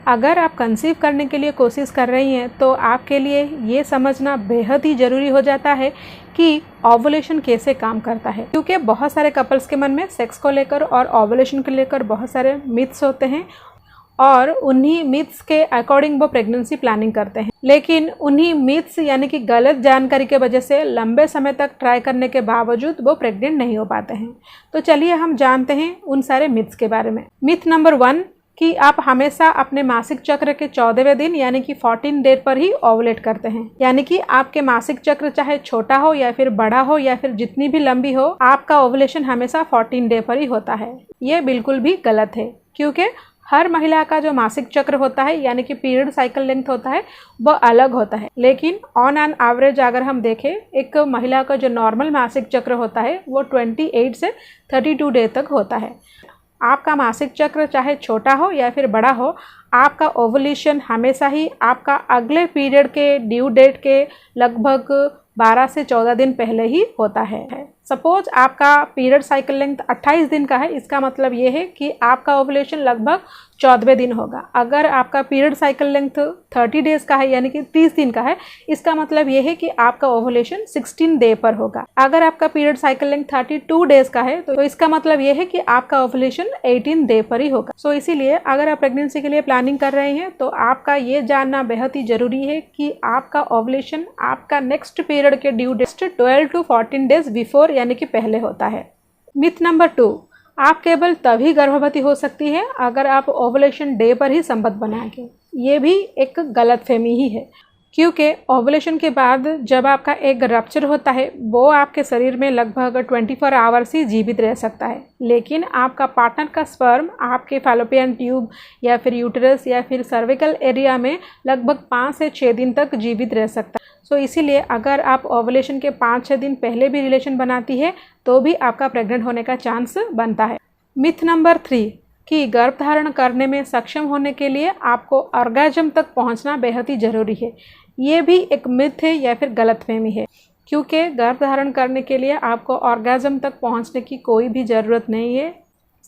अगर आप कंसीव करने के लिए कोशिश कर रही हैं तो आपके लिए ये समझना बेहद ही ज़रूरी हो जाता है कि ओवुलेशन कैसे काम करता है, क्योंकि बहुत सारे कपल्स के मन में सेक्स को लेकर और ओवुलेशन को लेकर बहुत सारे मिथ्स होते हैं और उन्हीं मिथ्स के अकॉर्डिंग वो प्रेगनेंसी प्लानिंग करते हैं। लेकिन उन्हीं मिथ्स यानी कि गलत जानकारी के वजह से लंबे समय तक ट्राई करने के बावजूद वो प्रेग्नेंट नहीं हो पाते हैं। तो चलिए हम जानते हैं उन सारे मिथ्स के बारे में। मिथ नंबर 1 कि आप हमेशा अपने मासिक चक्र के 14वें दिन यानी कि 14 डे पर ही ओवुलेट करते हैं, यानी कि आपके मासिक चक्र चाहे छोटा हो या फिर बड़ा हो या फिर जितनी भी लंबी हो, आपका ओवुलेशन हमेशा 14 डे पर ही होता है। ये बिल्कुल भी गलत है, क्योंकि हर महिला का जो मासिक चक्र होता है यानी कि पीरियड साइकिल लेंथ होता है वो अलग होता है। लेकिन ऑन एन एवरेज अगर हम देखें, एक महिला का जो नॉर्मल मासिक चक्र होता है वो 28 से 32 डे तक होता है। आपका मासिक चक्र चाहे छोटा हो या फिर बड़ा हो, आपका ओवुलेशन हमेशा ही आपका अगले पीरियड के ड्यू डेट के लगभग 12 से 14 दिन पहले ही होता है। सपोज आपका पीरियड साइकिल लेंथ 28 दिन का है, इसका मतलब ये है कि आपका ओवुलेशन लगभग 14वें दिन होगा। अगर आपका पीरियड साइकिल लेंथ 30 डेज का है यानी कि 30 दिन का है, इसका मतलब ये है कि आपका ओवुलेशन 16 डे पर होगा। अगर आपका पीरियड साइकिल लेंथ 32 डेज का है तो इसका मतलब ये है कि आपका ओवुलेशन 18 डे पर ही होगा। सो इसीलिए अगर आप प्रेगनेंसी के लिए प्लानिंग कर रहे हैं तो आपका ये जानना बेहद ही जरूरी है कि आपका ओवुलेशन आपका नेक्स्ट पीरियड के due date 12 to 14 days before यानी कि पहले होता है। मिथ नंबर 2, आप केवल तभी गर्भवती हो सकती है अगर आप ओवुलेशन डे पर ही संबंध बनाएंगे। ये भी एक गलतफहमी ही है, क्योंकि ओवुलेशन के बाद जब आपका एग रप्चर होता है वो आपके शरीर में लगभग 24 आवर्स ही जीवित रह सकता है, लेकिन आपका पार्टनर का स्पर्म आपके फैलोपियन ट्यूब या फिर यूटेरस या फिर सर्विकल एरिया में लगभग 5 से 6 दिन तक जीवित रह सकता है। सो इसीलिए अगर आप ओवुलेशन के 5-6 दिन पहले भी रिलेशन बनाती है तो भी आपका प्रेग्नेंट होने का चांस बनता है। मिथ नंबर 3 कि गर्भधारण करने में सक्षम होने के लिए आपको ऑर्गेज्म तक पहुंचना बेहद ही ज़रूरी है। ये भी एक मिथ है या फिर गलतफहमी है, क्योंकि गर्भधारण करने के लिए आपको ऑर्गेज्म तक पहुंचने की कोई भी ज़रूरत नहीं है।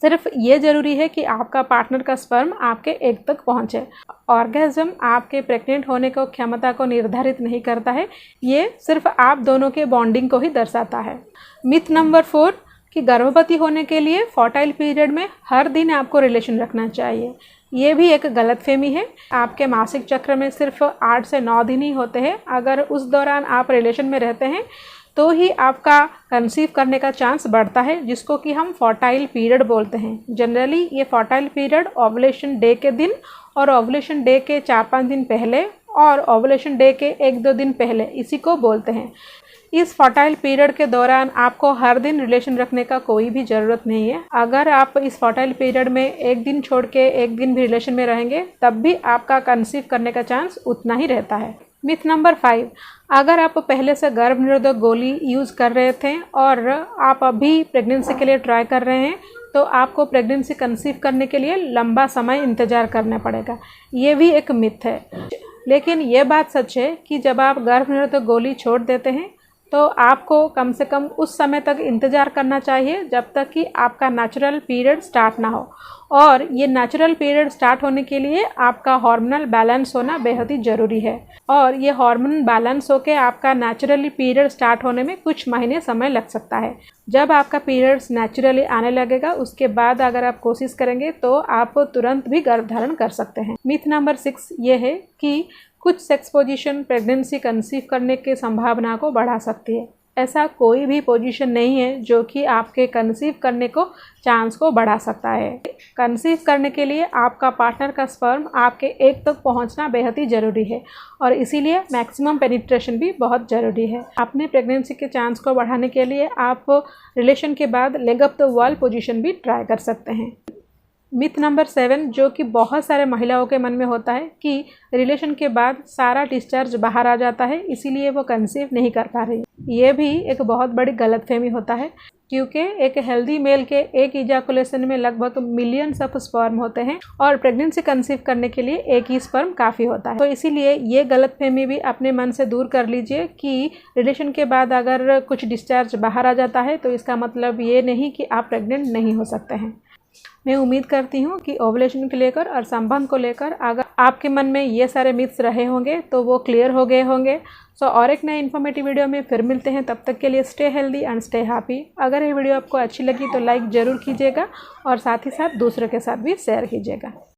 सिर्फ ये ज़रूरी है कि आपका पार्टनर का स्पर्म आपके एग तक पहुंचे। ऑर्गेज्म आपके प्रेग्नेंट होने को क्षमता को निर्धारित नहीं करता है, ये सिर्फ आप दोनों के बॉन्डिंग को ही दर्शाता है। मिथ नंबर 4 कि गर्भवती होने के लिए फर्टाइल पीरियड में हर दिन आपको रिलेशन रखना चाहिए। ये भी एक गलतफहमी है। आपके मासिक चक्र में सिर्फ 8 से 9 दिन ही होते हैं। अगर उस दौरान आप रिलेशन में रहते हैं तो ही आपका कंसीव करने का चांस बढ़ता है, जिसको कि हम फर्टाइल पीरियड बोलते हैं। जनरली ये फर्टाइल पीरियड ओवुलेशन डे के दिन और ओवुलेशन डे के 4-5 दिन पहले और ओवुलेशन डे के 1-2 दिन पहले इसी को बोलते हैं। इस फर्टाइल पीरियड के दौरान आपको हर दिन रिलेशन रखने का कोई भी ज़रूरत नहीं है। अगर आप इस फर्टाइल पीरियड में एक दिन छोड़ के एक दिन भी रिलेशन में रहेंगे तब भी आपका कंसीव करने का चांस उतना ही रहता है। मिथ नंबर 5, अगर आप पहले से गर्भ निरोधक गोली यूज़ कर रहे थे और आप अभी प्रेगनेंसी के लिए ट्राई कर रहे हैं तो आपको प्रेगनेंसी कंसीव करने के लिए लंबा समय इंतज़ार करना पड़ेगा। ये भी एक मिथ है, लेकिन ये बात सच है कि जब आप गर्भ निरोधक गोली छोड़ देते हैं तो आपको कम से कम उस समय तक इंतज़ार करना चाहिए जब तक कि आपका नेचुरल पीरियड स्टार्ट ना हो। और ये नेचुरल पीरियड स्टार्ट होने के लिए आपका हार्मोनल बैलेंस होना बेहद ही ज़रूरी है, और ये हार्मोन बैलेंस होकर आपका नेचुरली पीरियड स्टार्ट होने में कुछ महीने समय लग सकता है। जब आपका पीरियड्स नेचुरली आने लगेगा उसके बाद अगर आप कोशिश करेंगे तो आप तुरंत भी गर्भधारण कर सकते हैं। मिथ नंबर 6 ये है कि कुछ सेक्स पोजीशन प्रेगनेंसी कंसीव करने की संभावना को बढ़ा सकती है। ऐसा कोई भी पोजीशन नहीं है जो कि आपके कंसीव करने को चांस को बढ़ा सकता है। कंसीव करने के लिए आपका पार्टनर का स्पर्म आपके एग तक पहुंचना बेहद ही ज़रूरी है, और इसीलिए मैक्सिमम पेनिट्रेशन भी बहुत ज़रूरी है। अपने प्रेगनेंसी के चांस को बढ़ाने के लिए आप रिलेशन के बाद leg up the wall position भी ट्राई कर सकते हैं। मिथ नंबर 7 जो कि बहुत सारे महिलाओं के मन में होता है कि रिलेशन के बाद सारा डिस्चार्ज बाहर आ जाता है, इसीलिए वो कंसीव नहीं कर पा रही। ये भी एक बहुत बड़ी गलतफहमी होता है, क्योंकि एक हेल्दी मेल के एक इजाकुलेशन में लगभग मिलियंस ऑफ स्पर्म होते हैं और प्रेगनेंसी कंसीव करने के लिए एक ही स्पर्म काफ़ी होता है। तो इसीलिए ये गलतफहमी भी अपने मन से दूर कर लीजिए कि रिलेशन के बाद अगर कुछ डिस्चार्ज बाहर आ जाता है तो इसका मतलब ये नहीं कि आप प्रेग्नेंट नहीं हो सकते हैं। मैं उम्मीद करती हूँ कि ओवुलेशन को लेकर और संबंध को लेकर अगर आपके मन में ये सारे मिथ्स रहे होंगे तो वो क्लियर हो गए होंगे। और एक नए इन्फॉर्मेटिव वीडियो में फिर मिलते हैं, तब तक के लिए stay healthy and stay happy. अगर ये वीडियो आपको अच्छी लगी तो लाइक ज़रूर कीजिएगा और साथ ही साथ दूसरों के साथ भी शेयर कीजिएगा।